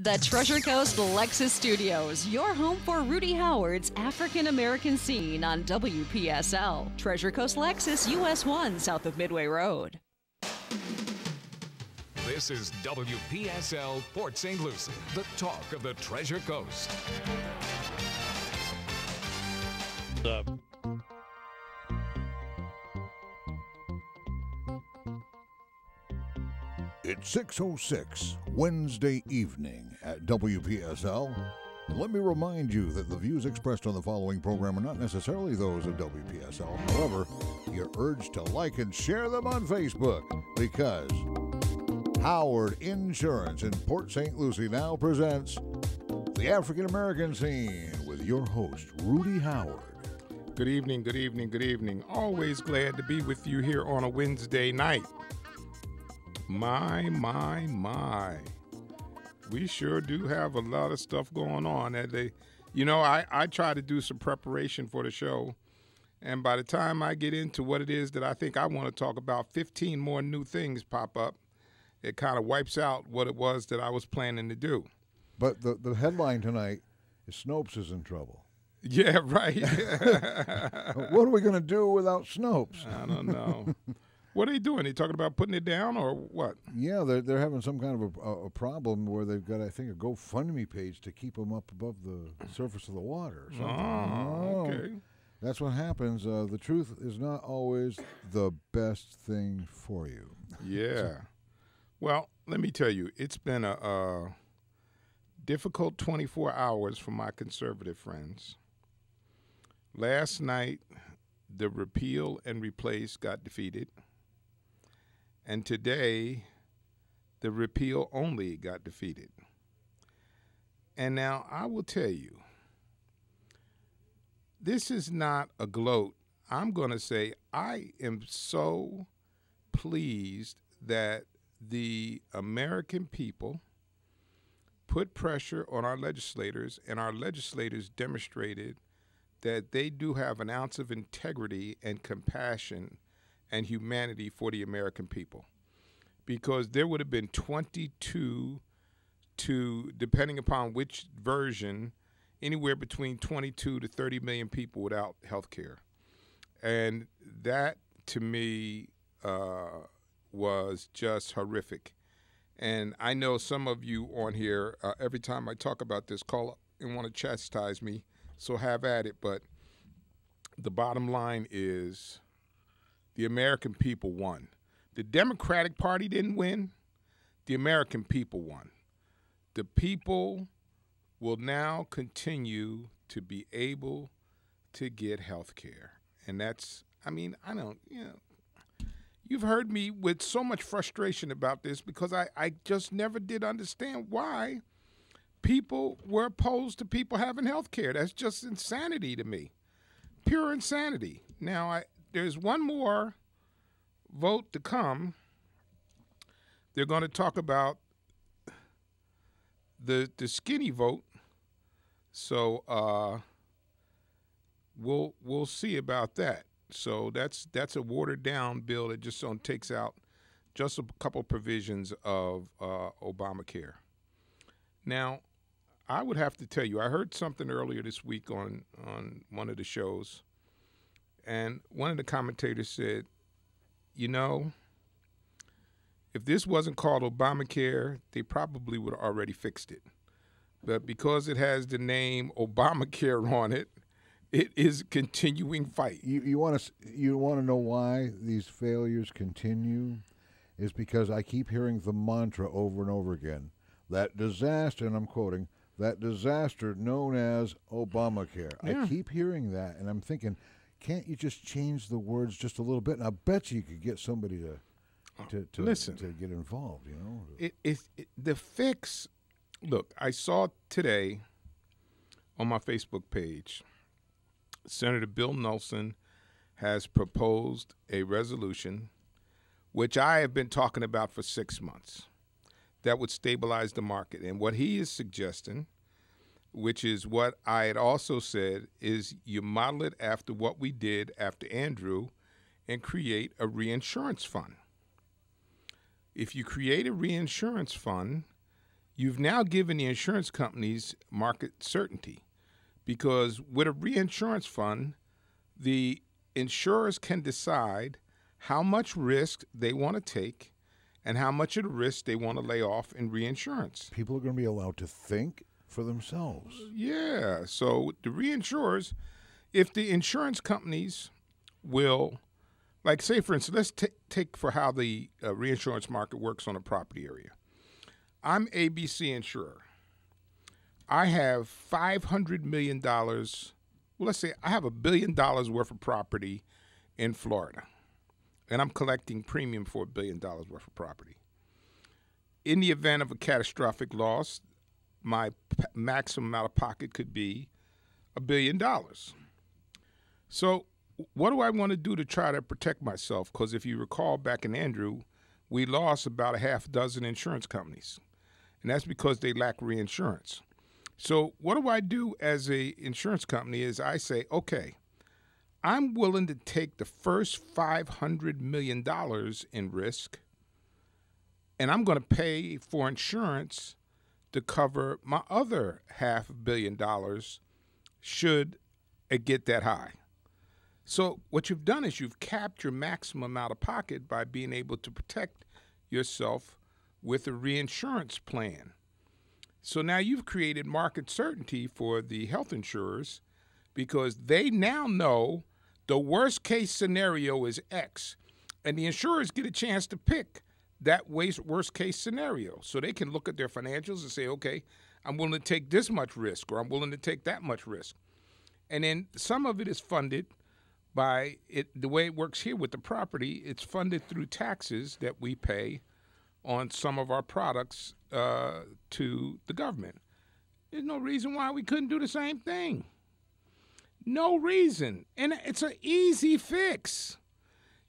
The Treasure Coast Lexus Studios, your home for Rudy Howard's African American scene on WPSL. Treasure Coast Lexus, US 1, south of Midway Road. This is WPSL Port St. Lucie, the talk of the Treasure Coast. It's 6:06 Wednesday evening at WPSL. And let me remind you that the views expressed on the following program are not necessarily those of WPSL. However, you're urged to like and share them on Facebook because Howard Insurance in Port St. Lucie now presents the African American Scene with your host, Rudy Howard. Good evening, good evening, good evening. Always glad to be with you here on a Wednesday night. My. We sure do have a lot of stuff going on. I try to do some preparation for the show, and by the time I get into what it is that I think I want to talk about, 15 more new things pop up. It kind of wipes out what it was that I was planning to do. But the headline tonight is Snopes is in trouble. Yeah, right. What are we going to do without Snopes? I don't know. What are they doing? They talking about putting it down or what? Yeah, they're having some kind of a problem where they've got, I think, a GoFundMe page to keep them up above the surface of the water or something. Oh, okay. That's what happens. The truth is not always the best thing for you. Yeah. Well, let me tell you, it's been a difficult 24 hours for my conservative friends. Last night, the repeal and replace got defeated. And today, the repeal only got defeated. And now I will tell you, this is not a gloat. I'm going to say I am so pleased that the American people put pressure on our legislators, and our legislators demonstrated that they do have an ounce of integrity and compassion and humanity for the American people. Because there would have been 22 to, depending upon which version, anywhere between 22 to 30 million people without health care. And that, to me, was just horrific. And I know some of you on here, every time I talk about this, call up and want to chastise me, so have at it. But the bottom line is the American people won. The Democratic Party didn't win. The American people won. The people will now continue to be able to get health care. And that's, you've heard me with so much frustration about this because I just never did understand why people were opposed to people having health care. That's just insanity to me. Pure insanity. Now, there's one more vote to come. They're going to talk about the skinny vote. So we'll see about that. So that's a watered down bill that just takes out just a couple provisions of Obamacare. Now, I would have to tell you, I heard something earlier this week on one of the shows, and one of the commentators said, if this wasn't called Obamacare, they probably would have already fixed it. But because it has the name Obamacare on it, it is a continuing fight. You want to know why these failures continue? Is because I keep hearing the mantra over and over again. That disaster, and I'm quoting, that disaster known as Obamacare. Yeah. I keep hearing that, and I'm thinking, can't you just change the words just a little bit? And I bet you could get somebody to listen, to get involved. The fix. Look, I saw today on my Facebook page, Senator Bill Nelson has proposed a resolution, which I have been talking about for 6 months, that would stabilize the market. And what he is suggesting, which is what I had also said, is you model it after what we did after Andrew and create a reinsurance fund. If you create a reinsurance fund, you've now given the insurance companies market certainty, because with a reinsurance fund, the insurers can decide how much risk they want to take and how much of the risk they want to lay off in reinsurance. People are going to be allowed to think for themselves. Yeah. So the reinsurers, if the insurance companies will, like, say, for instance, let's take for how the reinsurance market works on a property area. I'm ABC Insurer. I have $500 million. Well, let's say I have $1 billion worth of property in Florida, and I'm collecting premium for $1 billion worth of property. In the event of a catastrophic loss, my maximum out of pocket could be $1 billion. So what do I want to do to try to protect myself? Because if you recall back in Andrew, we lost about a half dozen insurance companies, and that's because they lack reinsurance. So what do I do as a insurance company is I say, okay, I'm willing to take the first $500 million in risk, and I'm going to pay for insurance to cover my other $500 million should it get that high. So what you've done is you've capped your maximum out of pocket by being able to protect yourself with a reinsurance plan. So now you've created market certainty for the health insurers, because they now know the worst case scenario is X, and the insurers get a chance to pick that worst case scenario. So they can look at their financials and say, okay, I'm willing to take this much risk, or I'm willing to take that much risk. And then some of it is funded by it. The way it works here with the property, it's funded through taxes that we pay on some of our products to the government. There's no reason why we couldn't do the same thing. No reason. And it's an easy fix.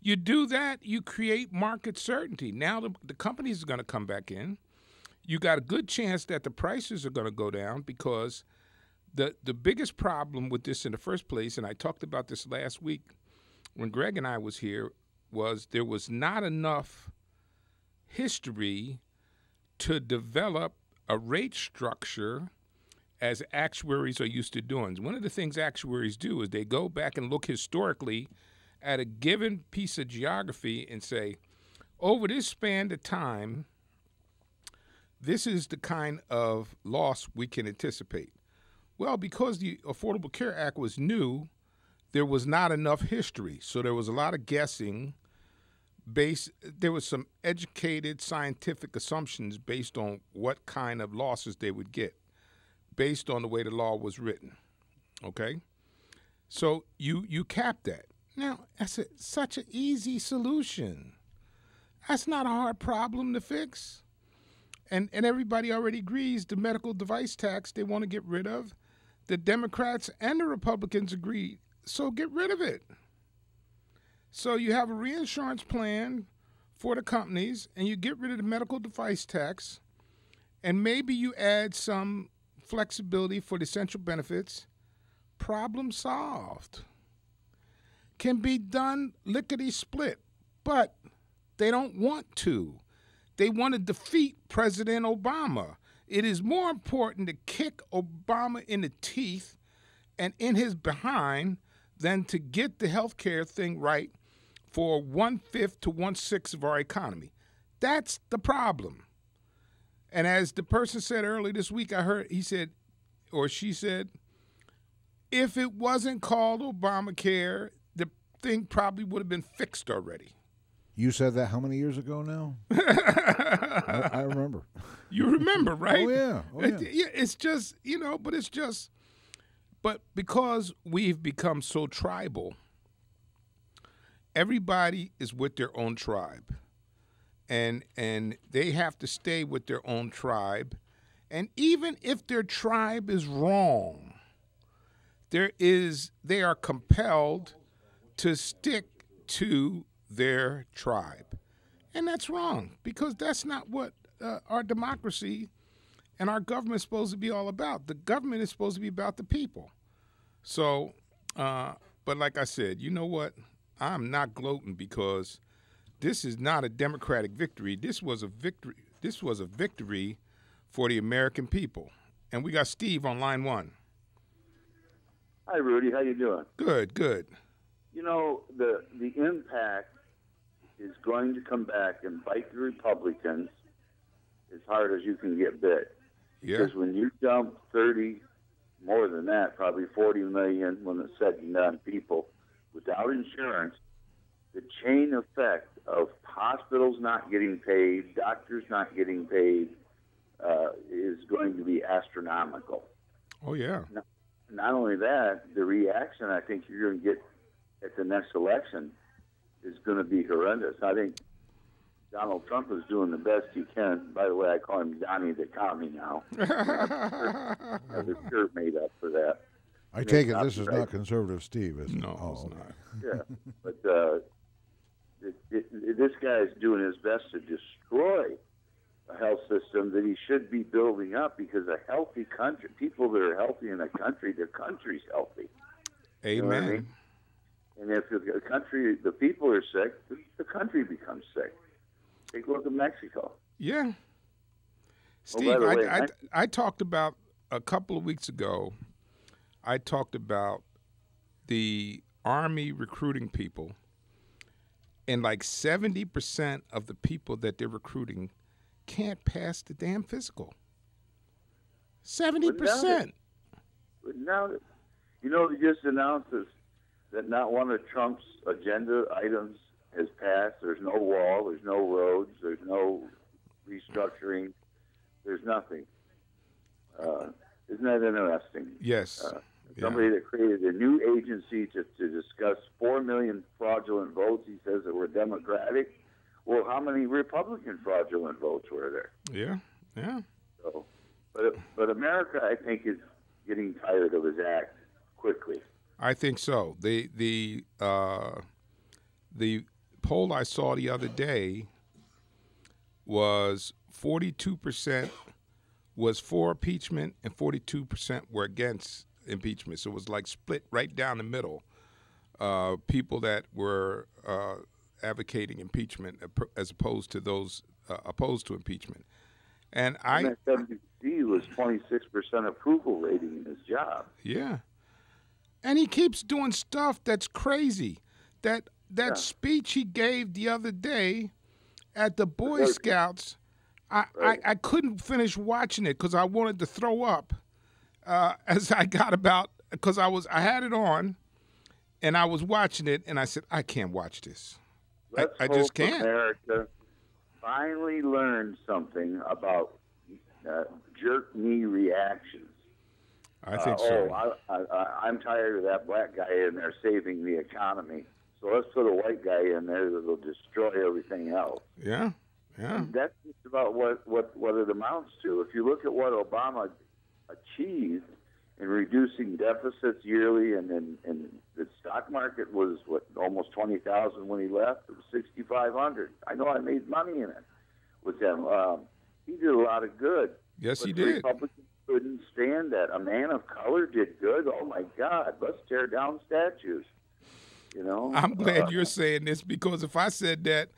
You do that, you create market certainty. Now the companies are going to come back in. You got a good chance that the prices are going to go down, because the biggest problem with this in the first place, and I talked about this last week when Greg and I was here, was there was not enough history to develop a rate structure as actuaries are used to doing. One of the things actuaries do is they go back and look historically at a given piece of geography and say, over this span of time, this is the kind of loss we can anticipate. Well, because the Affordable Care Act was new, there was not enough history. So there was a lot of guessing. There was some educated scientific assumptions based on what kind of losses they would get, based on the way the law was written. Okay? So you cap that. Now, that's such an easy solution. That's not a hard problem to fix. And everybody already agrees the medical device tax they want to get rid of. The Democrats and the Republicans agree, so get rid of it. So you have a reinsurance plan for the companies, and you get rid of the medical device tax, and maybe you add some flexibility for the essential benefits. Problem solved. Can be done lickety-split, but they don't want to. They want to defeat President Obama. It is more important to kick Obama in the teeth and in his behind than to get the health care thing right for 1/5 to 1/6 of our economy. That's the problem. And as the person said earlier this week, I heard he said, or she said, if it wasn't called Obamacare, the thing probably would have been fixed already. You said that how many years ago now? I remember. You remember, right? Oh, yeah. Oh, yeah. It's just, but because we've become so tribal, everybody is with their own tribe. And they have to stay with their own tribe. And even if their tribe is wrong, they are compelled to stick to their tribe. And that's wrong, because that's not what our democracy and our government is supposed to be all about. The government is supposed to be about the people. So, but like I said, you know what? I'm not gloating, because this is not a Democratic victory. This was a victory. This was a victory for the American people. And we got Steve on line 1. Hi, Rudy. How you doing? Good, good. You know, the impact is going to come back and bite the Republicans as hard as you can get bit. Yeah. Because when you dump 30, more than that, probably 40 million when it's said and done, people without insurance, the chain effect of hospitals not getting paid, doctors not getting paid, is going to be astronomical. Oh, yeah. Not only that, the reaction I think you're going to get at the next election is going to be horrendous. I think Donald Trump is doing the best he can. By the way, I call him Johnny the Commie now. I have a shirt made up for that. I take it this is not conservative Steve, is it? No, it's not. Yeah, but this guy is doing his best to destroy a health system that he should be building up, because a healthy country, people that are healthy in a country, their country's healthy. Amen. You know what I mean? And if the country, the people are sick, the country becomes sick. Take a look at Mexico. Yeah. Steve, by the way, I talked about a couple of weeks ago, I talked about the Army recruiting people, and like 70% of the people that they're recruiting can't pass the damn physical. 70%. Now, you know, they just announced this, that not one of Trump's agenda items has passed. There's no wall, there's no roads, there's no restructuring, there's nothing. Isn't that interesting? Yes. Somebody that created a new agency to discuss 4 million fraudulent votes, he says that were Democratic. Well, how many Republican fraudulent votes were there? Yeah, yeah. So, but America, I think, is getting tired of his act quickly. I think so. The poll I saw the other day was 42% was for impeachment and 42% were against impeachment. So it was like split right down the middle. People that were advocating impeachment as opposed to those opposed to impeachment. And MSNBC was 26% approval rating in his job. Yeah. And he keeps doing stuff that's crazy. That speech he gave the other day at the Boy Scouts, I couldn't finish watching it because I wanted to throw up as I got about, because I had it on and I was watching it and I said, I can't watch this. I just can't. America finally learned something about jerk knee reactions. I think so. I'm tired of that black guy in there saving the economy. So let's put a white guy in there that will destroy everything else. Yeah, yeah. And that's just about what it amounts to. If you look at what Obama achieved in reducing deficits yearly, and the stock market was almost 20,000 when he left. It was 6,500. I know I made money in it with them. He did a lot of good. Yes, he the did. Republicans couldn't stand that. A man of color did good. Oh my God! Let's tear down statues. You know. I'm glad you're saying this, because if I said that,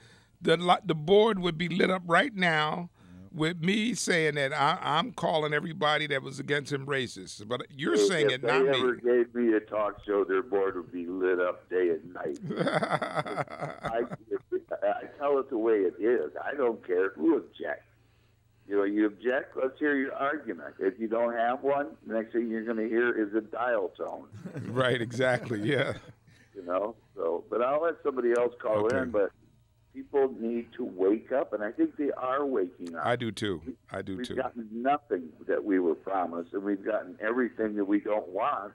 the board would be lit up right now with me saying that I'm calling everybody that was against him racist. But you're saying it, not me. If they ever gave me a talk show, their board would be lit up day and night. I tell it the way it is. I don't care who objects. You know, you object, let's hear your argument. If you don't have one, the next thing you're going to hear is a dial tone. Right, exactly, yeah. You know, so, but I'll let somebody else call in, but people need to wake up, and I think they are waking up. I do too. We've gotten nothing that we were promised, and we've gotten everything that we don't want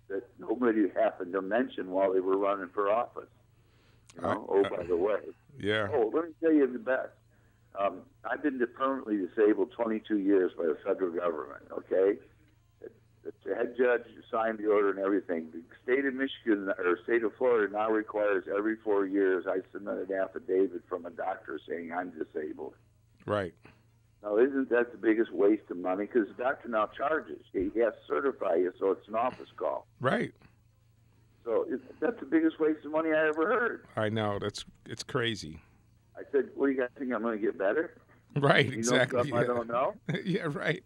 that nobody happened to mention while they were running for office. You know, by the way. Yeah. Oh, let me tell you the best. I've been permanently disabled 22 years by the federal government, okay? The head judge signed the order and everything. The state of Michigan or state of Florida now requires every 4 years I submit an affidavit from a doctor saying I'm disabled. Right. Now, isn't that the biggest waste of money? Because the doctor now charges. He has to certify you, so it's an office call. Right. So that's the biggest waste of money I ever heard. I know. It's crazy. I said, what do you guys think, I'm going to get better? Right, You exactly. know something I don't know? Yeah, right.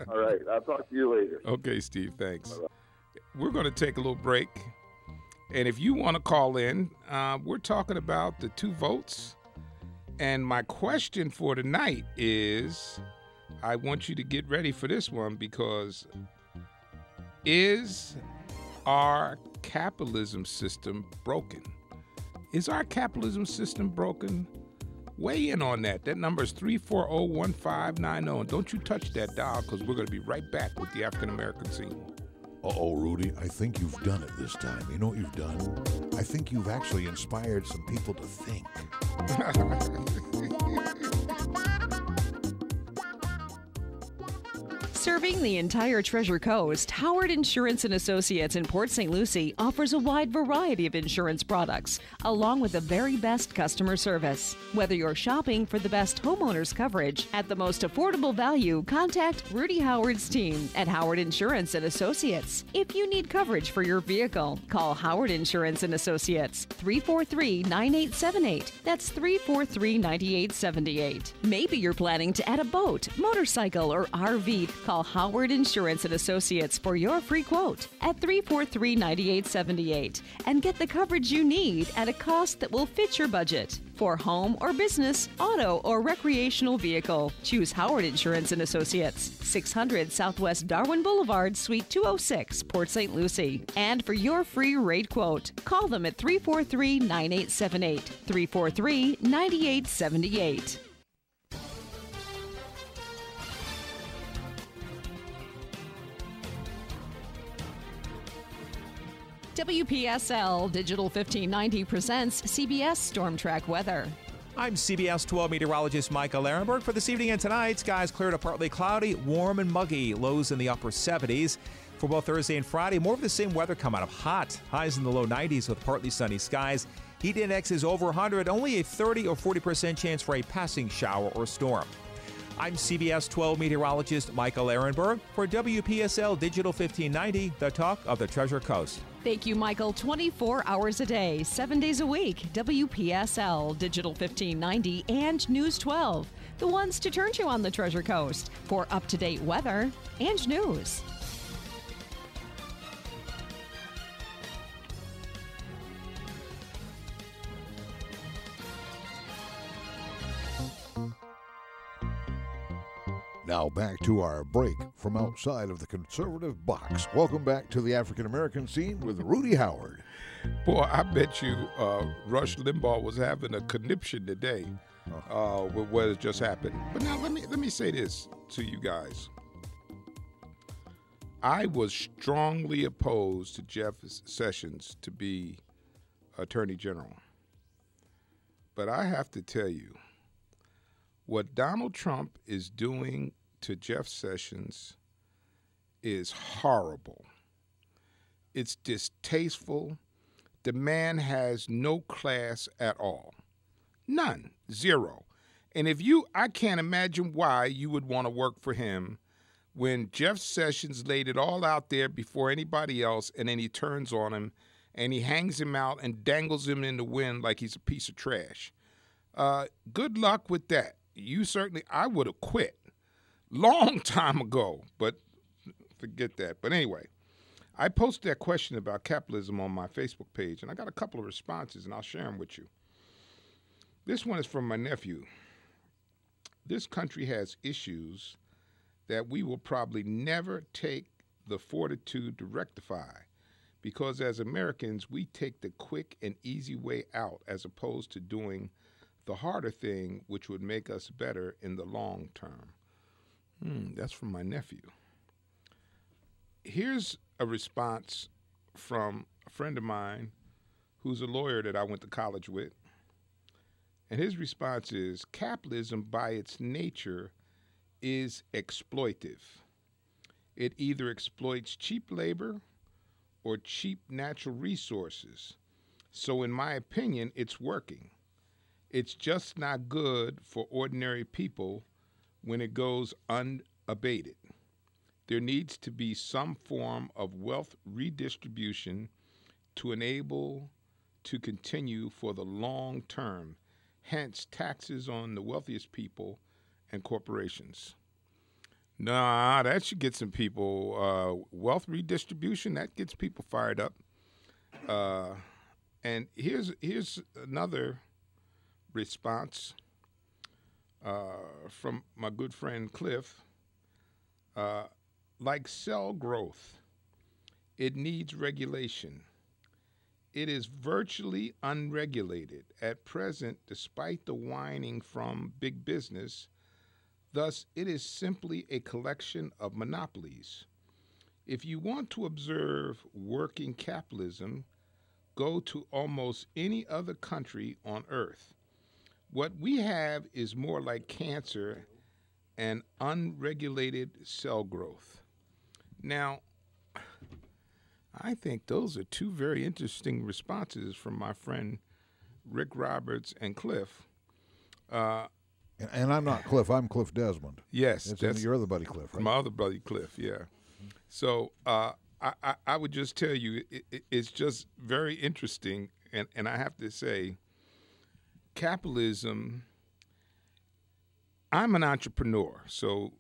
All right. I'll talk to you later. Okay, Steve, thanks. Bye-bye. We're going to take a little break. And if you want to call in, we're talking about the 2 votes. And my question for tonight is, I want you to get ready for this one, because is our capitalism system broken? Is our capitalism system broken? Weigh in on that. That number is 340-1590. And don't you touch that dial, because we're going to be right back with the African American scene. Uh-oh, Rudy, I think you've done it this time. You know what you've done? I think you've actually inspired some people to think. Serving the entire Treasure Coast, Howard Insurance and Associates in Port St. Lucie offers a wide variety of insurance products, along with the very best customer service. Whether you're shopping for the best homeowners coverage at the most affordable value, contact Rudy Howard's team at Howard Insurance and Associates. If you need coverage for your vehicle, call Howard Insurance and Associates, 343-9878. That's 343-9878. Maybe you're planning to add a boat, motorcycle, or RV. Call Howard Insurance and Associates for your free quote at 343-9878 and get the coverage you need at a cost that will fit your budget. For home or business, auto or recreational vehicle, choose Howard Insurance and Associates, 600 Southwest Darwin Boulevard, Suite 206, Port St. Lucie. And for your free rate quote, call them at 343-9878, 343-9878. WPSL Digital 1590 presents CBS Storm Track Weather. I'm CBS 12 meteorologist Michael Ehrenberg. For this evening and tonight, skies clear to partly cloudy, warm and muggy, lows in the upper 70s. For both Thursday and Friday, more of the same weather coming up hot, highs in the low 90s with partly sunny skies. Heat index is over 100, only a 30 or 40% chance for a passing shower or storm. I'm CBS 12 meteorologist Michael Ehrenberg for WPSL Digital 1590, the talk of the Treasure Coast. Thank you, Michael. 24 hours a day, 7 days a week. WPSL, Digital 1590, and News 12. The ones to turn to on the Treasure Coast for up-to-date weather and news. Now back to our break from outside of the conservative box. Welcome back to the African American scene with Rudy Howard. Boy, I bet you Rush Limbaugh was having a conniption today with what has just happened. But now let me say this to you guys. I was strongly opposed to Jeff Sessions to be Attorney General. But I have to tell you, what Donald Trump is doing to Jeff Sessions is horrible. It's distasteful. The man has no class at all. None. Zero. And I can't imagine why you would want to work for him when Jeff Sessions laid it all out there before anybody else, and then he turns on him and he hangs him out and dangles him in the wind like he's a piece of trash. Good luck with that. I would have quit long time ago, but forget that. But anyway, I posted that question about capitalism on my Facebook page, and I got a couple of responses, and I'll share them with you. This one is from my nephew. This country has issues that we will probably never take the fortitude to rectify, because as Americans, we take the quick and easy way out as opposed to doing the harder thing, which would make us better in the long term. That's from my nephew. Here's a response from a friend of mine who's a lawyer that I went to college with. And his response is, capitalism by its nature is exploitive. It either exploits cheap labor or cheap natural resources. So in my opinion, it's working. It's just not good for ordinary people when it goes unabated. There needs to be some form of wealth redistribution to enable to continue for the long term. Hence, taxes on the wealthiest people and corporations. Nah, that should get some people, wealth redistribution, that gets people fired up. And here's another response from my good friend Cliff. Like cell growth, it needs regulation. It is virtually unregulated at present, despite the whining from big business. Thus, it is simply a collection of monopolies. If you want to observe working capitalism, go to almost any other country on earth. What we have is more like cancer and unregulated cell growth. Now, I think those are two very interesting responses from my friend Rick Roberts and Cliff. And I'm not Cliff. I'm Cliff Desmond. Yes. That's your other buddy Cliff, right? My other buddy Cliff, yeah. So I would just tell you it's just very interesting, and I have to say, capitalism, I'm an entrepreneur, so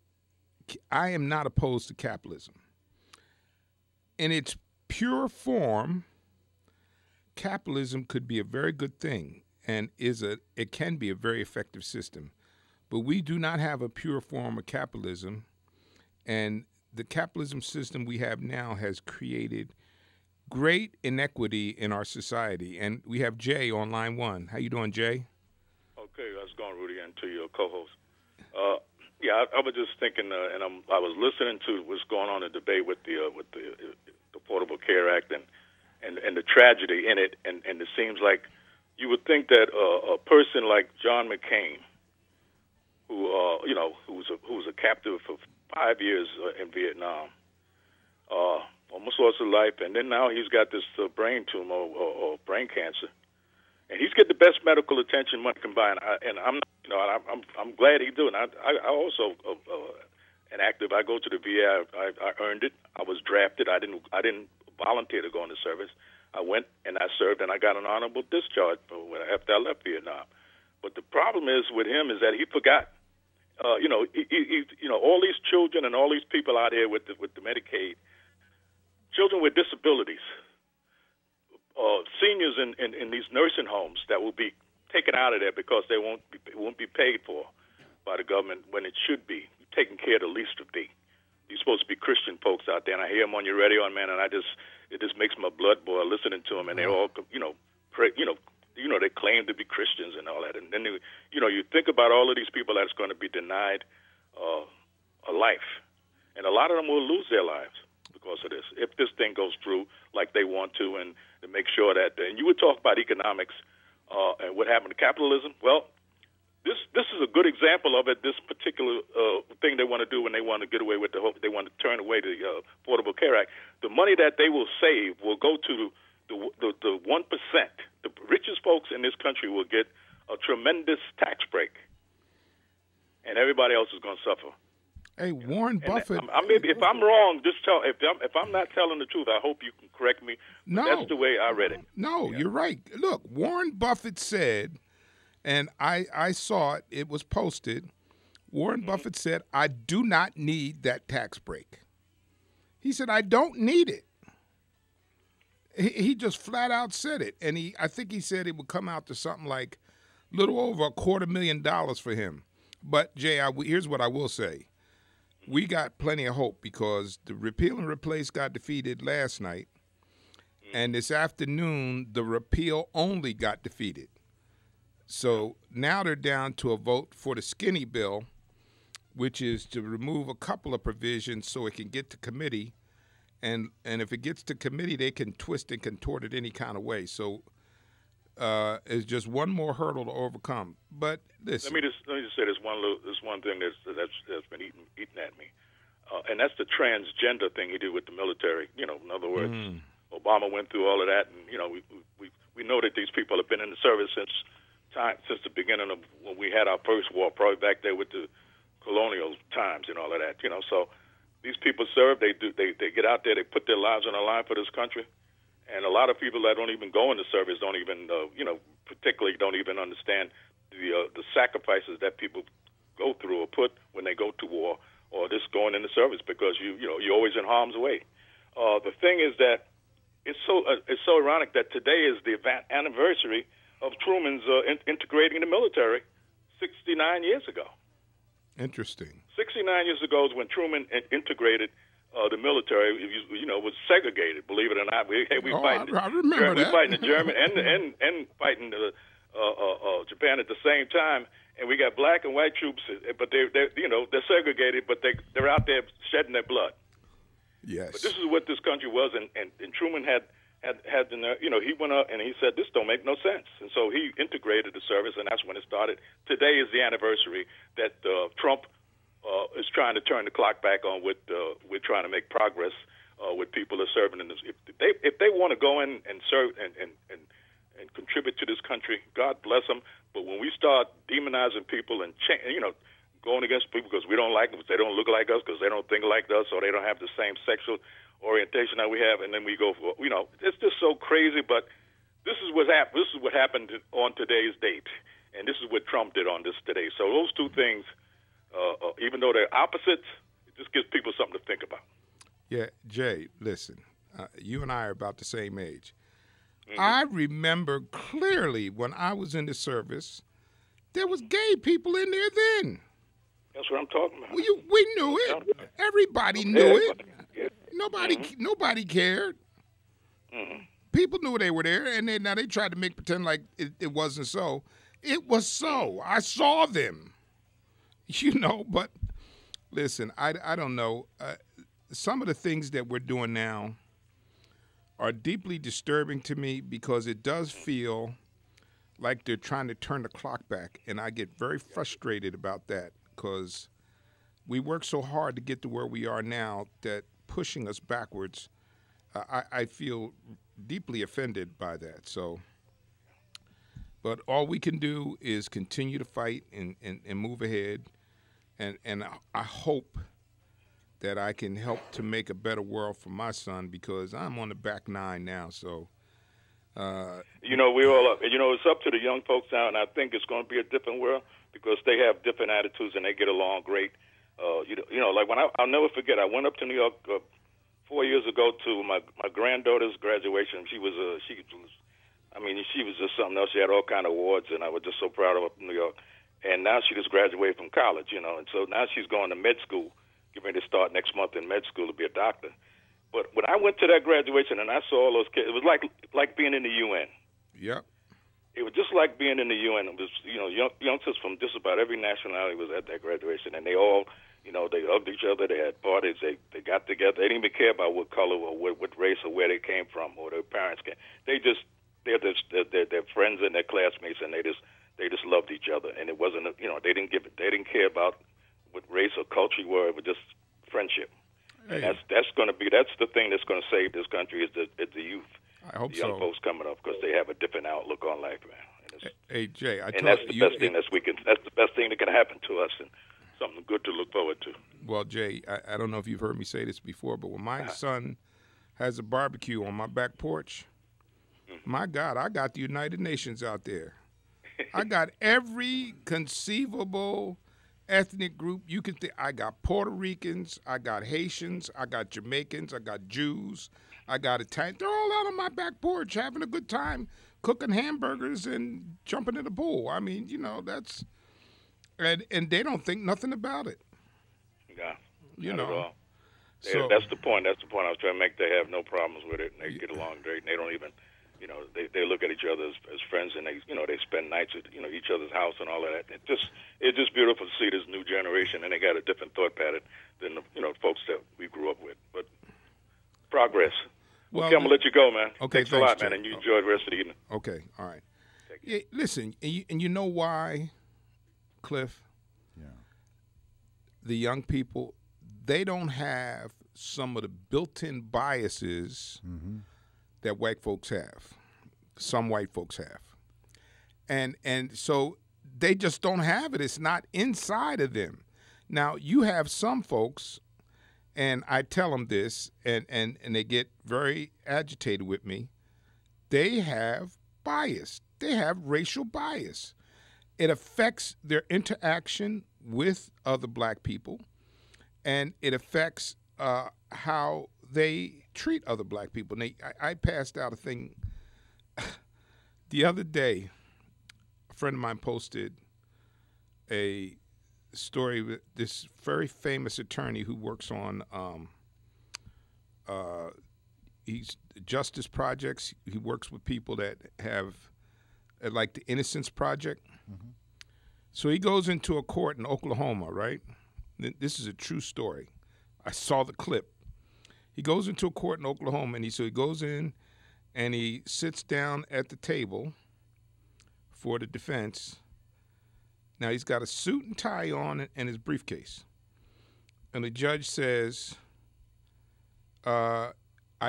I am not opposed to capitalism. In its pure form, capitalism could be a very good thing, and it can be a very effective system. But we do not have a pure form of capitalism, and the capitalism system we have now has created great inequity in our society. And we have Jay on line one. How you doing, Jay? Okay, how's it going, Rudy, and to your co-host? Yeah, I was just thinking, and I was listening to what's going on in the debate with the Affordable Care Act and the tragedy in it, and it seems like you would think that a person like John McCain, who's a captive for 5 years in Vietnam, almost lost his life, and then now he's got this brain tumor or brain cancer, and he's getting the best medical attention money can buy. And I'm glad he doing. I also an active. I go to the VA. I earned it. I was drafted. I didn't volunteer to go into service. I went and I served, and I got an honorable discharge after I left Vietnam. But the problem is with him is that he forgot. All these children and all these people out here with the Medicaid, children with disabilities, seniors in these nursing homes that will be taken out of there because they won't be paid for by the government when it should be taken care of the least of these. You're supposed to be Christian folks out there, and I hear them on your radio, man, and it just makes my blood boil listening to them, and they all pray, they claim to be Christians and all that, and then you think about all of these people that's going to be denied a life, and a lot of them will lose their lives because of this if this thing goes through like they want to, and to make sure that. And you would talk about economics and what happened to capitalism. Well, this is a good example of it. This particular thing they want to do when they want to get away with they want to turn away the Affordable Care Act. The money that they will save will go to the 1%. The richest folks in this country will get a tremendous tax break, and everybody else is going to suffer. Hey, Warren Buffett. If I'm wrong, just tell. If I'm not telling the truth, I hope you can correct me. No, that's the way I read it. No, you're right. Look, Warren Buffett said, and I saw it. It was posted. Warren Buffett said, "I do not need that tax break." He said, "I don't need it." He just flat out said it, and I think he said it would come out to something like a little over $250,000 for him. But Jay, here's what I will say. We got plenty of hope because the repeal and replace got defeated last night, and this afternoon the repeal only got defeated. So now they're down to a vote for the skinny bill, which is to remove a couple of provisions so it can get to committee, and if it gets to committee, they can twist and contort it any kind of way. So it's just one more hurdle to overcome. But listen, let me just say this one thing that's been eating at me, and that's the transgender thing he did with the military. In other words, Obama went through all of that, and we know that these people have been in the service since the beginning of when we had our first war, probably back there with the colonial times and all of that. So these people serve. They get out there. They put their lives on the line for this country. And a lot of people that don't even go into service don't even, particularly don't even understand the sacrifices that people go through or put when they go to war or just going into service, because you're always in harm's way. The thing is that it's so ironic that today is the anniversary of Truman's integrating the military 69 years ago. Interesting. 69 years ago is when Truman integrated the military. Was segregated. Believe it or not, we fighting. I remember that. We fighting the German and fighting Japan at the same time. And we got black and white troops, but they're segregated, but they're out there shedding their blood. Yes. But this is what this country was, and Truman had he went up and he said, this don't make no sense. And so he integrated the service, and that's when it started. Today is the anniversary that Trump is trying to turn the clock back on with trying to make progress with people that are serving in this. If they want to go in and serve and contribute to this country, God bless them. But when we start demonizing people and going against people because we don't like them, because they don't look like us, because they don't think like us, or they don't have the same sexual orientation that we have, and then we go for, it's just so crazy. But this is what happened. This is what happened on today's date, and this is what Trump did on this today. So those two things, even though they're opposites, it just gives people something to think about. Yeah, Jay, listen, you and I are about the same age. Mm-hmm. I remember clearly when I was in the service, there was gay people in there then. That's what I'm talking about. We knew it. Everybody knew it. Yeah. Nobody cared. Mm-hmm. People knew they were there, and now they tried to pretend like it wasn't so. It was so. I saw them. But listen, I don't know. Some of the things that we're doing now are deeply disturbing to me, because it does feel like they're trying to turn the clock back, and I get very frustrated about that, because we work so hard to get to where we are now that pushing us backwards, I feel deeply offended by that. So, but all we can do is continue to fight and move ahead, and I hope that I can help to make a better world for my son, because I'm on the back nine now. So, we all up. It's up to the young folks now, and I think it's going to be a different world, because they have different attitudes and they get along great. Like when I'll never forget, I went up to New York 4 years ago to my granddaughter's graduation. She was just something else. She had all kind of awards, and I was just so proud of her in New York. And now she just graduated from college, and so now she's going to med school, getting ready to start next month in med school to be a doctor. But when I went to that graduation and I saw all those kids, it was like being in the UN. Yep. It was just like being in the UN. It was, youngsters from just about every nationality was at that graduation, and they all, they hugged each other. They had parties. They got together. They didn't even care about what color or what race or where they came from or their parents came. They're friends and their classmates, and they just loved each other. And it wasn't, they didn't care about what race or culture you were. It was just friendship. Hey. And that's the thing that's going to save this country is the youth. I hope the young so. folks coming up, because they have a different outlook on life, man. Hey, Jay, that's the best thing that's the best thing that can happen to us, and something good to look forward to. Well, Jay, I don't know if you've heard me say this before, but when my son has a barbecue on my back porch, my God, I got the United Nations out there. I got every conceivable ethnic group you can think. I got Puerto Ricans, I got Haitians, I got Jamaicans, I got Jews, I got Italian. They're all out on my back porch having a good time, cooking hamburgers and jumping in the pool. I mean, that's, and they don't think nothing about it. Yeah, not at all. So that's the point. That's the point I was trying to make. They have no problems with it, and they get along great. And they don't even, they look at each other as friends, and they spend nights at each other's house and all of that. It's just beautiful to see this new generation, and they got a different thought pattern than the folks that we grew up with. But progress. Well, okay, I'm gonna let you go, man. Okay, thanks a lot, man, and you enjoy the rest of the evening. Okay, all right. Yeah, listen, and you know why, Cliff? Yeah. The young people, they don't have some of the built-in biases that white folks have. Some white folks have, and so they just don't have it. It's not inside of them. Now you have some folks. And I tell them this, and they get very agitated with me. They have bias. They have racial bias. It affects their interaction with other black people, and it affects how they treat other black people. And I passed out a thing the other day. A friend of mine posted a story with this very famous attorney who works on he's justice projects. He works with people that have like the Innocence Project. Mm-hmm. So he goes into a court in Oklahoma, right? This is a true story. I saw the clip. He goes into a court in Oklahoma, and he goes in and he sits down at the table for the defense. Now, he's got a suit and tie on and his briefcase. And the judge says, I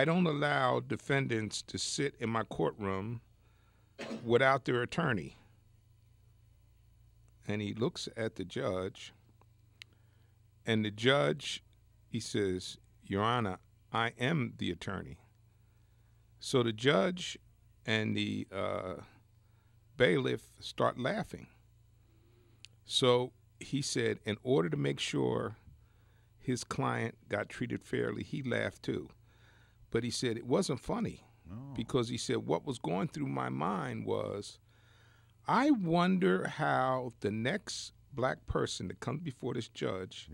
don't allow defendants to sit in my courtroom without their attorney. And he looks at the judge, and the judge, he says, Your Honor, I am the attorney. So the judge and the bailiff start laughing. So he said, in order to make sure his client got treated fairly, he laughed too. But he said it wasn't funny because he said what was going through my mind was, I wonder how the next black person that comes before this judge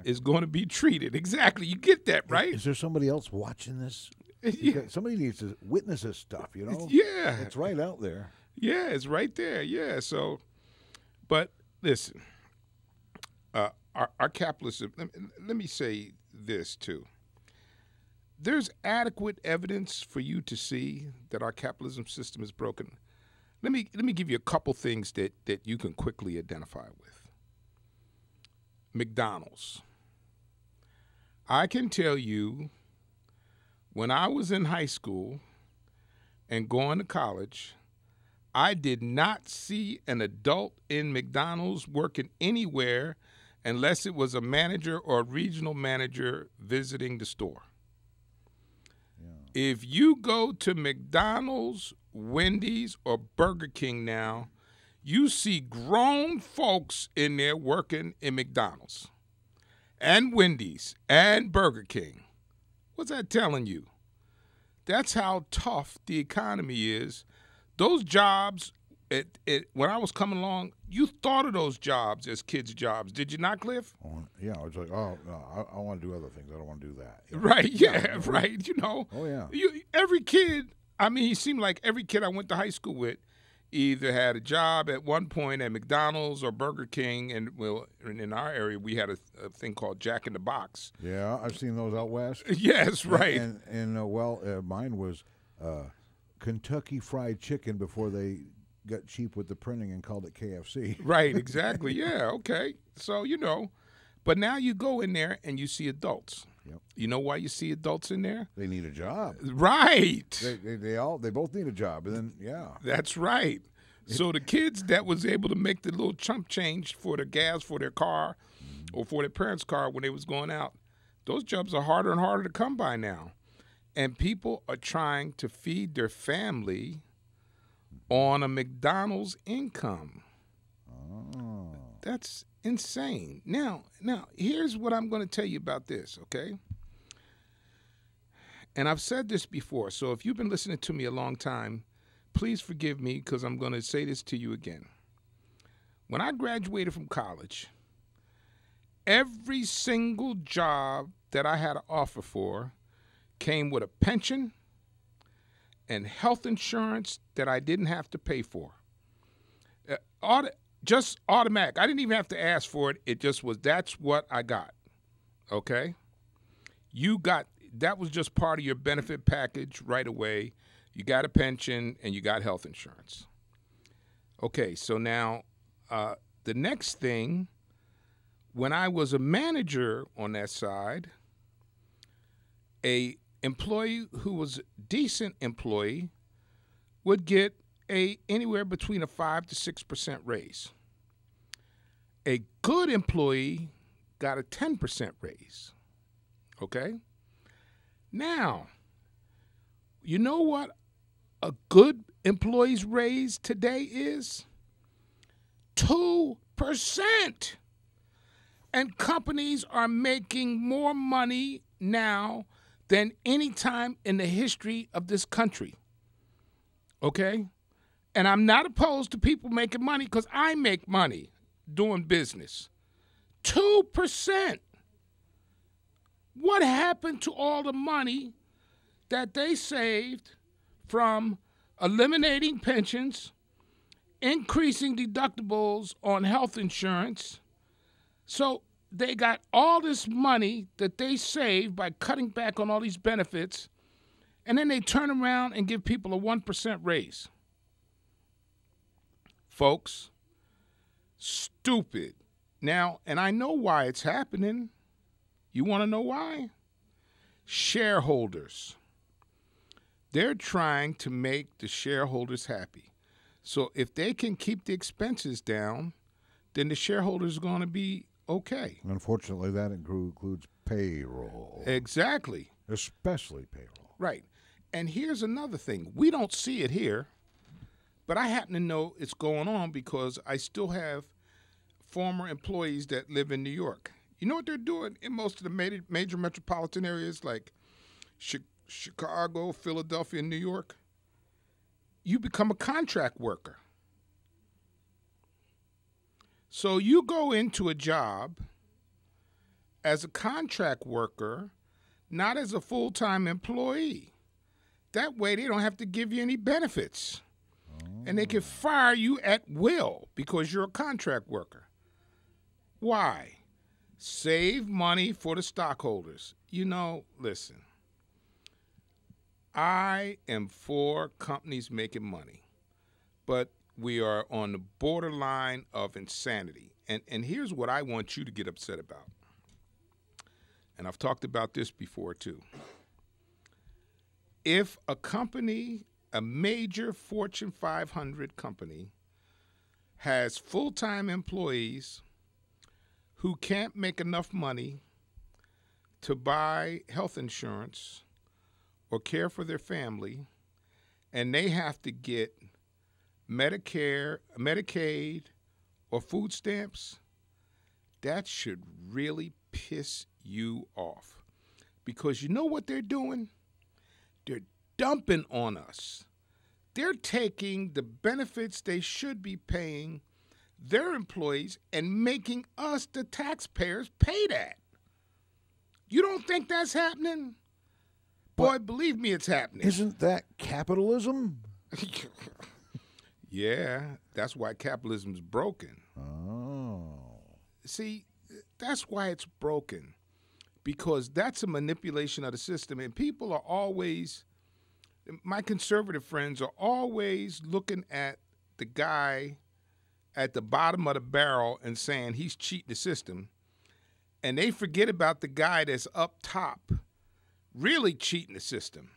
is going to be treated. Exactly. You get that, right? Is there somebody else watching this? Yeah. Somebody needs to witness this stuff, you know? Yeah. It's right out there. Yeah, it's right there. Yeah. So, but listen, our capitalism, let me say this too. There's adequate evidence for you to see that our capitalism system is broken. Let me give you a couple things that you can quickly identify with. McDonald's. I can tell you, when I was in high school and going to college, I did not see an adult in McDonald's working anywhere unless it was a manager or a regional manager visiting the store. Yeah. If you go to McDonald's, Wendy's, or Burger King now, you see grown folks in there working in McDonald's and Wendy's and Burger King. What's that telling you? That's how tough the economy is. Those jobs, when I was coming along, you thought of those jobs as kids' jobs. Did you not, Cliff? Yeah, I was like, oh, no, I want to do other things. I don't want to do that. You know? Right, yeah, right, you know. Oh, yeah. Every kid, I mean, he seemed like every kid I went to high school with either had a job at one point at McDonald's or Burger King, and well, in our area we had a thing called Jack in the Box. Yeah, I've seen those out west. Yes, right. And mine was Kentucky Fried Chicken before they got cheap with the printing and called it KFC. Right, exactly. Yeah, okay. So, you know, but now you go in there and you see adults. Yep. You know why you see adults in there? They need a job. Right. They both need a job, and then That's right. So the kids that was able to make the little chump change for the gas for their car or for their parents' car when they was going out, those jobs are harder and harder to come by now. And people are trying to feed their family on a McDonald's income. Oh. That's insane. Now, here's what I'm going to tell you about this, okay? And I've said this before, so if you've been listening to me a long time, please forgive me because I'm going to say this to you again. When I graduated from college, every single job that I had an offer for came with a pension and health insurance that I didn't have to pay for. Just automatic. I didn't even have to ask for it. It just was, that's what I got. Okay? That was just part of your benefit package right away. You got a pension and you got health insurance. Okay, so now the next thing, when I was a manager on that side, a employee who was a decent employee would get anywhere between a 5 to 6% raise. A good employee got a 10% raise. Okay? Now, you know what a good employee's raise today is? 2%. And companies are making more money now than any time in the history of this country. Okay? And I'm not opposed to people making money because I make money doing business. 2%. What happened to all the money that they saved from eliminating pensions, increasing deductibles on health insurance? So they got all this money that they saved by cutting back on all these benefits, and then they turn around and give people a 1% raise. Folks, stupid. Now, and I know why it's happening. You want to know why? Shareholders. They're trying to make the shareholders happy. So if they can keep the expenses down, then the shareholders are going to be okay. Unfortunately, that includes payroll. Exactly. Especially payroll. Right. And here's another thing. We don't see it here, but I happen to know it's going on because I still have former employees that live in New York. You know what they're doing in most of the major metropolitan areas like Chicago, Philadelphia, and New York? You become a contract worker. So you go into a job as a contract worker, not as a full-time employee. That way they don't have to give you any benefits. And they can fire you at will because you're a contract worker. Why? Save money for the stockholders. You know, listen, I am for companies making money, but we are on the borderline of insanity. And here's what I want you to get upset about. And I've talked about this before, too. If a company, a major Fortune 500 company, has full-time employees who can't make enough money to buy health insurance or care for their family, and they have to get Medicare, Medicaid, or food stamps, that should really piss you off. Because you know what they're doing? They're dumping on us. They're taking the benefits they should be paying their employees and making us, the taxpayers, pay that. You don't think that's happening? Boy, believe me, it's happening. Isn't that capitalism? Yeah, that's why capitalism is broken. Oh. See, that's why it's broken, because that's a manipulation of the system. And people are always, my conservative friends are always looking at the guy at the bottom of the barrel and saying he's cheating the system. And they forget about the guy that's up top really cheating the system.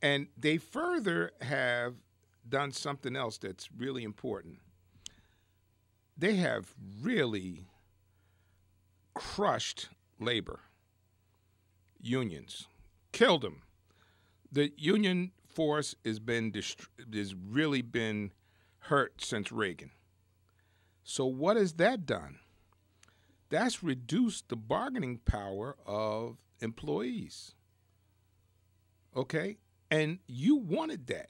And they further have done something else that's really important. They have really crushed labor, unions, killed them. The union force has really been hurt since Reagan. So what has that done? That's reduced the bargaining power of employees. Okay? And you wanted that.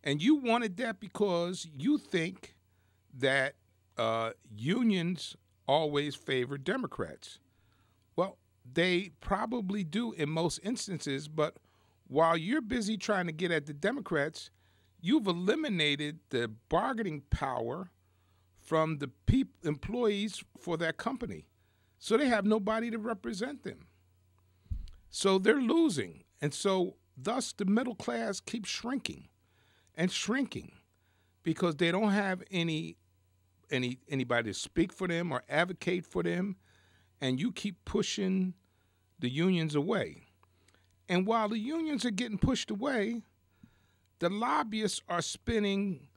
And you wanted that because you think that unions always favor Democrats. Well, they probably do in most instances, but while you're busy trying to get at the Democrats, you've eliminated the bargaining power from the employees for that company. So they have nobody to represent them. So they're losing. And so thus the middle class keeps shrinking and shrinking because they don't have anybody to speak for them or advocate for them, and you keep pushing the unions away. And while the unions are getting pushed away, the lobbyists are spending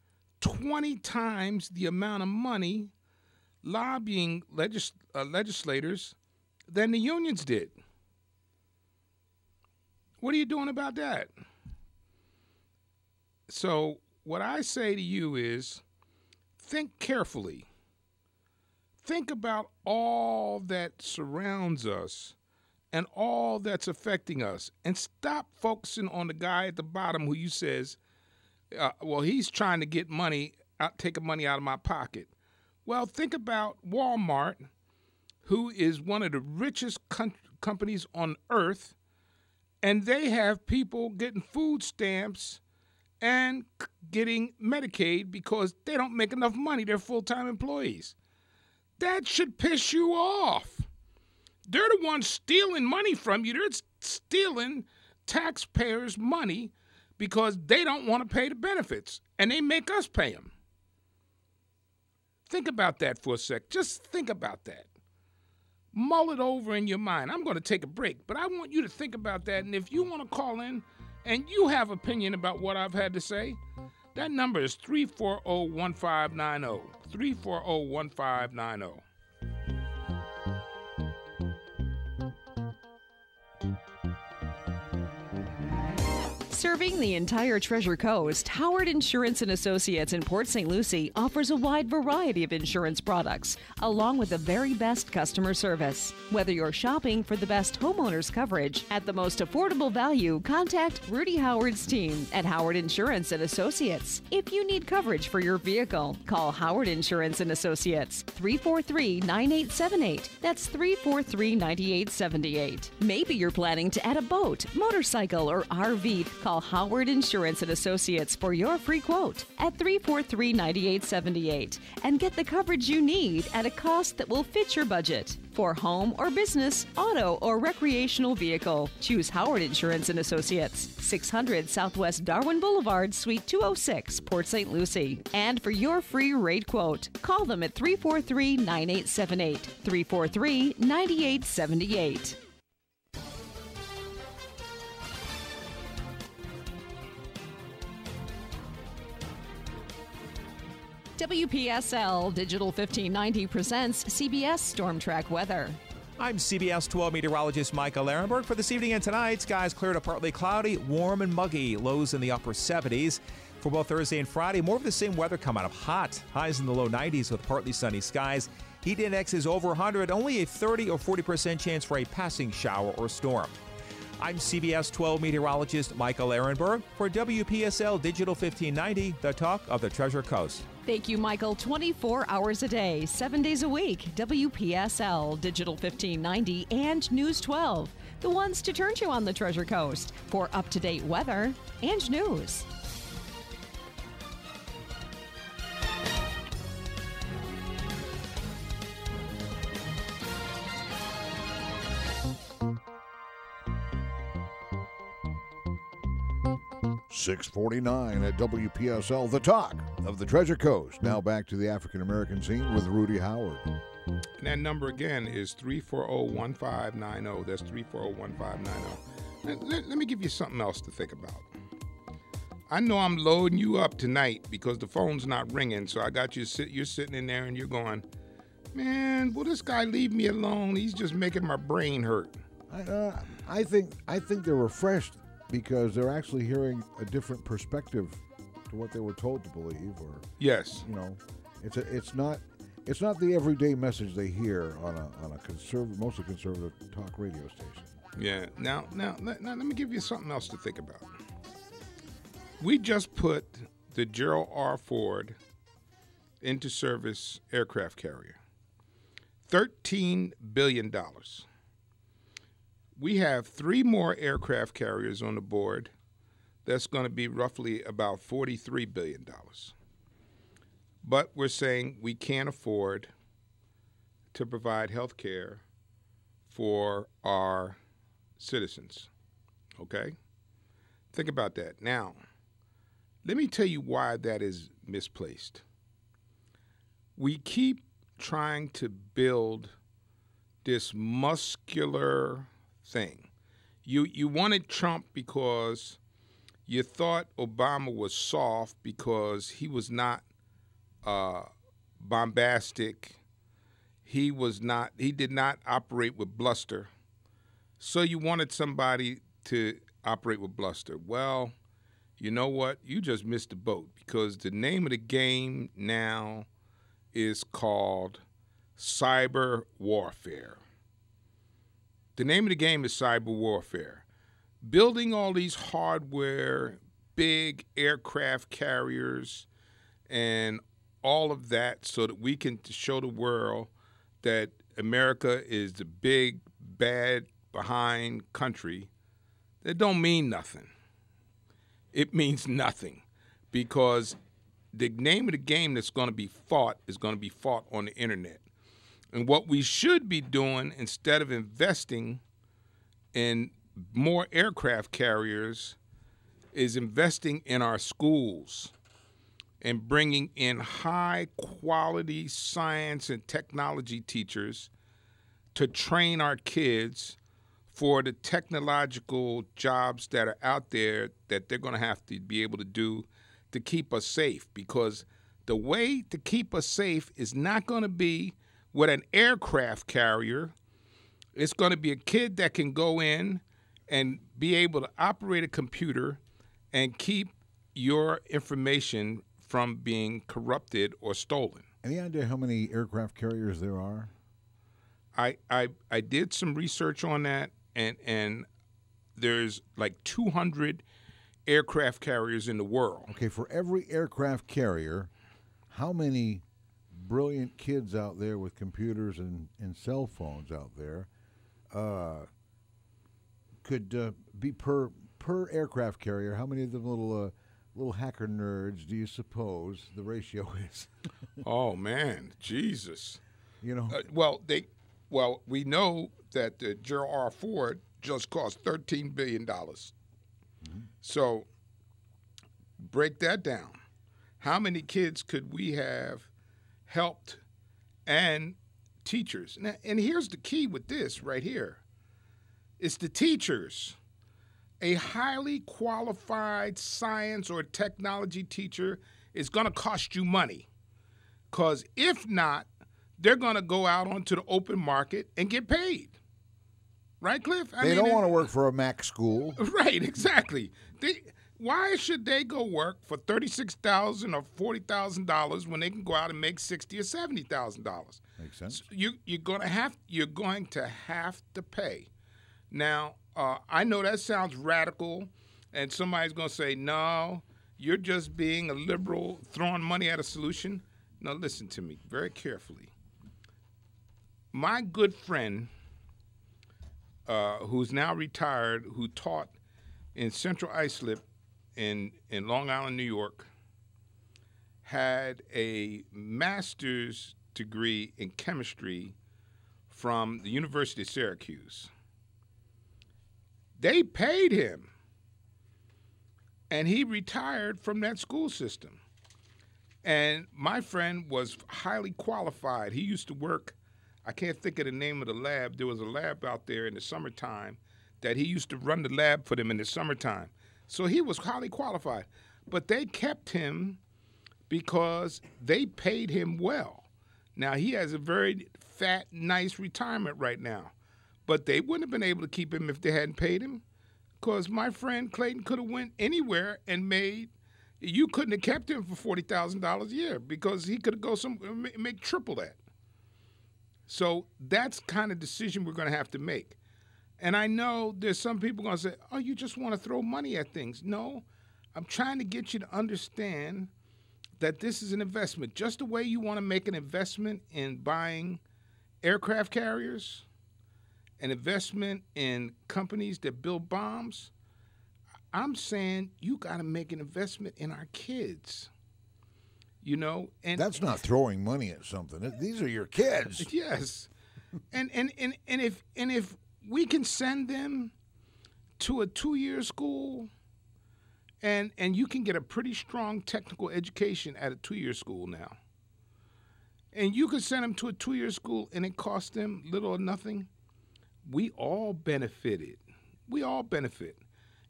20 times the amount of money lobbying legislators than the unions did. What are you doing about that? So what I say to you is think carefully. think about all that surrounds us and all that's affecting us, and stop focusing on the guy at the bottom who you says, well, he's trying to get money, taking money out of my pocket. Well, think about Walmart, who is one of the richest companies on earth, and they have people getting food stamps and getting Medicaid because they don't make enough money. They're full-time employees. That should piss you off. They're the ones stealing money from you. They're stealing taxpayers' money because they don't want to pay the benefits, and they make us pay them. Think about that for a sec. Just think about that. Mull it over in your mind. I'm going to take a break, but I want you to think about that, and if you want to call in and you have opinion about what I've had to say, that number is 340-1590, 340-1590. Serving the entire Treasure Coast, Howard Insurance and Associates in Port St. Lucie offers a wide variety of insurance products, along with the very best customer service. Whether you're shopping for the best homeowners coverage at the most affordable value, contact Rudy Howard's team at Howard Insurance and Associates. If you need coverage for your vehicle, call Howard Insurance and Associates, 343-9878. That's 343-9878. Maybe you're planning to add a boat, motorcycle, or RV. Call Howard Insurance and Associates for your free quote at 343-9878 and get the coverage you need at a cost that will fit your budget. For home or business, auto, or recreational vehicle, choose Howard Insurance and Associates, 600 Southwest Darwin Boulevard, Suite 206, Port St. Lucie. And for your free rate quote, call them at 343-9878, 343-9878. WPSL Digital 1590 presents CBS Storm Track Weather. I'm CBS 12 meteorologist Michael Ehrenberg. For this evening and tonight, skies clear to partly cloudy, warm and muggy, lows in the upper 70s. For both Thursday and Friday, more of the same weather coming up hot, highs in the low 90s with partly sunny skies. Heat index is over 100, only a 30 or 40% chance for a passing shower or storm. I'm CBS 12 meteorologist Michael Ehrenberg for WPSL Digital 1590, the talk of the Treasure Coast. Thank you, Michael. 24 hours a day, 7 days a week. WPSL, Digital 1590, and News 12. The ones to turn to on the Treasure Coast for up-to-date weather and news. .649 at WPSL, the talk of the Treasure Coast. Now back to the African-American scene with Rudy Howard. And that number again is 340-1590. That's 340-1590. Let me give you something else to think about. I know I'm loading you up tonight because the phone's not ringing, so I got you you're sitting in there and you're going, man, will this guy leave me alone? He's just making my brain hurt. I think they're refreshed because they're actually hearing a different perspective to what they were told to believe, or yes, you know, it's not the everyday message they hear on a mostly conservative talk radio station. Yeah. Now let me give you something else to think about. We just put the Gerald R. Ford into service aircraft carrier. $13 billion. We have 3 more aircraft carriers on the board. That's going to be roughly about $43 billion. But we're saying we can't afford to provide health care for our citizens. Okay? Think about that. Now, let me tell you why that is misplaced. We keep trying to build this muscular thing. You wanted Trump because you thought Obama was soft because he was not bombastic. He did not operate with bluster. So you wanted somebody to operate with bluster. Well, you know what? You just missed the boat because the name of the game now is called cyber warfare. The name of the game is cyber warfare. Building all these hardware, big aircraft carriers, and all of that so that we can show the world that America is the big, bad, behind country, that don't mean nothing. It means nothing because the name of the game that's going to be fought is going to be fought on the internet. And what we should be doing, instead of investing in more aircraft carriers, is investing in our schools and bringing in high-quality science and technology teachers to train our kids for the technological jobs that are out there that they're going to have to be able to do to keep us safe. Because the way to keep us safe is not going to be with an aircraft carrier. It's going to be a kid that can go in and be able to operate a computer and keep your information from being corrupted or stolen. Any idea how many aircraft carriers there are? I did some research on that, and there's like 200 aircraft carriers in the world. Okay, for every aircraft carrier, how many brilliant kids out there with computers and cell phones out there could be per aircraft carrier? How many of them little hacker nerds do you suppose the ratio is? Oh man, Jesus! You know, well, we know that the Gerald Ford just cost $13 billion. Mm-hmm. So break that down. How many kids could we have helped and teachers? Now, and here's the key with this right here. It's the teachers. A highly qualified science or technology teacher is going to cost you money. Because if not, they're going to go out onto the open market and get paid. Right, Cliff? They don't want to work for a Mac school. Right, exactly. Why should they go work for $36,000 or $40,000 when they can go out and make $60,000 or $70,000? Makes sense. So you're going to have to pay. Now, I know that sounds radical, and somebody's going to say, no, you're just being a liberal, throwing money at a solution. No, listen to me very carefully. My good friend, who's now retired, who taught in Central Islip in Long Island, New York, had a master's degree in chemistry from the University of Syracuse. They paid him, and he retired from that school system. And my friend was highly qualified. He used to work, I can't think of the name of the lab. There was a lab out there in the summertime that he used to run the lab for them in the summertime. So he was highly qualified. But they kept him because they paid him well. Now, he has a very fat, nice retirement right now. But they wouldn't have been able to keep him if they hadn't paid him, because my friend Clayton could have went anywhere and you couldn't have kept him for $40,000 a year because he could have make triple that. So that's kind of decision we're going to have to make. And I know there's some people going to say, oh, you just want to throw money at things. No, I'm trying to get you to understand that this is an investment. Just the way you want to make an investment in buying aircraft carriers, an investment in companies that build bombs, I'm saying you got to make an investment in our kids. You know, and that's not throwing money at something. These are your kids. Yes, and if we can send them to a 2-year school, and you can get a pretty strong technical education at a 2-year school now, and you can send them to a 2-year school and it costs them little or nothing, we all benefited. We all benefit.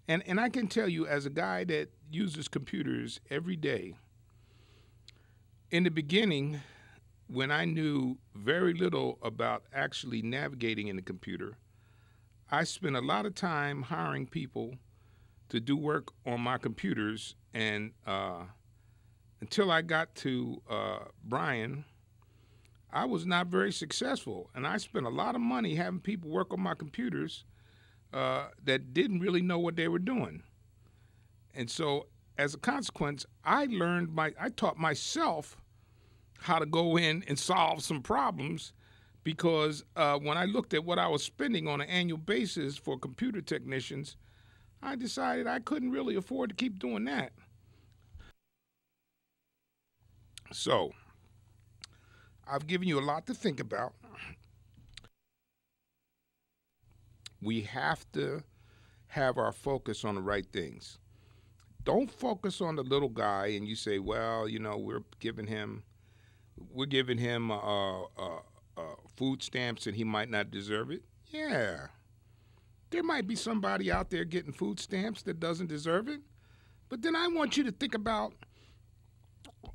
And I can tell you, as a guy that uses computers every day, in the beginning, when I knew very little about actually navigating in the computer, I spent a lot of time hiring people to do work on my computers. And until I got to Brian, I was not very successful, and I spent a lot of money having people work on my computers that didn't really know what they were doing. And so, as a consequence, I taught myself how to go in and solve some problems, because when I looked at what I was spending on an annual basis for computer technicians, I decided I couldn't really afford to keep doing that. So, I've given you a lot to think about. We have to have our focus on the right things. Don't focus on the little guy and you say, well, you know, we're giving him food stamps and he might not deserve it. Yeah. There might be somebody out there getting food stamps that doesn't deserve it. But then I want you to think about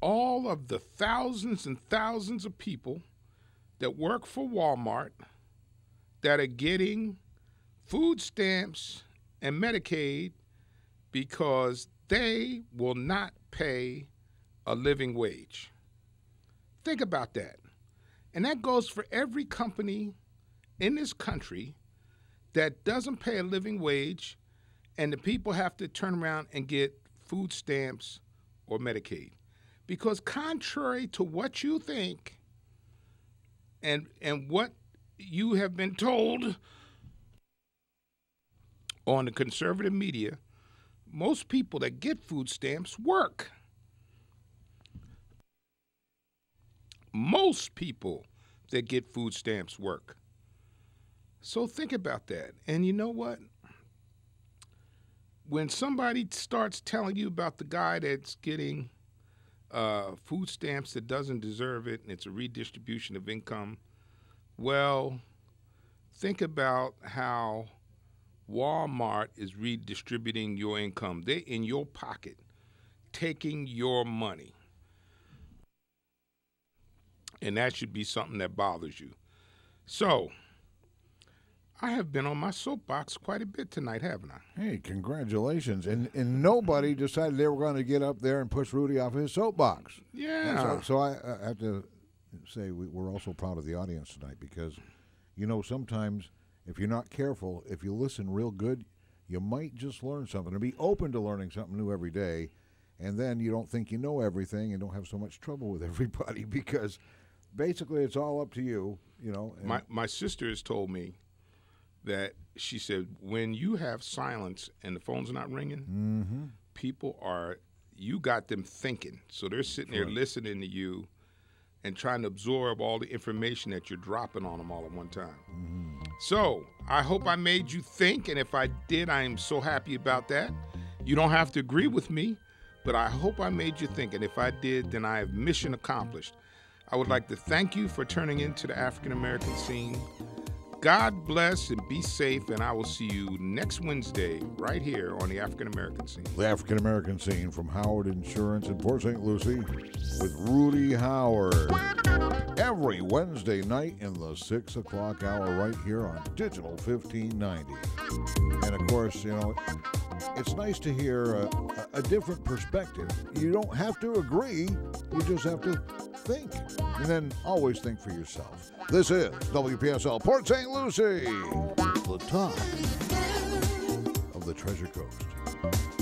all of the thousands and thousands of people that work for Walmart that are getting food stamps and Medicaid because they will not pay a living wage. Think about that. And that goes for every company in this country that doesn't pay a living wage, and the people have to turn around and get food stamps or Medicaid. Because contrary to what you think and what you have been told on the conservative media, most people that get food stamps work. Most people that get food stamps work. So think about that. And you know what? When somebody starts telling you about the guy that's getting food stamps that doesn't deserve it and it's a redistribution of income, well, think about how Walmart is redistributing your income. They're in your pocket, taking your money. And that should be something that bothers you. So, I have been on my soapbox quite a bit tonight, haven't I? Hey, congratulations. And nobody decided they were going to get up there and push Rudy off his soapbox. Yeah. So I have to say we're also proud of the audience tonight because, you know, sometimes if you're not careful, if you listen real good, you might just learn something or be open to learning something new every day. And then you don't think you know everything and don't have so much trouble with everybody because basically it's all up to you, you know. My sister has told me that she said when you have silence and the phone's not ringing, people you got them thinking. So they're sitting there listening to you and trying to absorb all the information that you're dropping on them all at one time. So I hope I made you think, and if I did, I am so happy about that. You don't have to agree with me, but I hope I made you think, and if I did, then I have mission accomplished. I would like to thank you for turning into the African American Scene. God bless and be safe, and I will see you next Wednesday right here on the African American Scene. The African American Scene from Howard Insurance in Port St. Lucie with Rudy Howard. Every Wednesday night in the 6 o'clock hour right here on Digital 1590. And of course, you know, it's nice to hear a different perspective. You don't have to agree, you just have to think. And then always think for yourself. This is WPSL Port St. Lucie, the top of the Treasure Coast.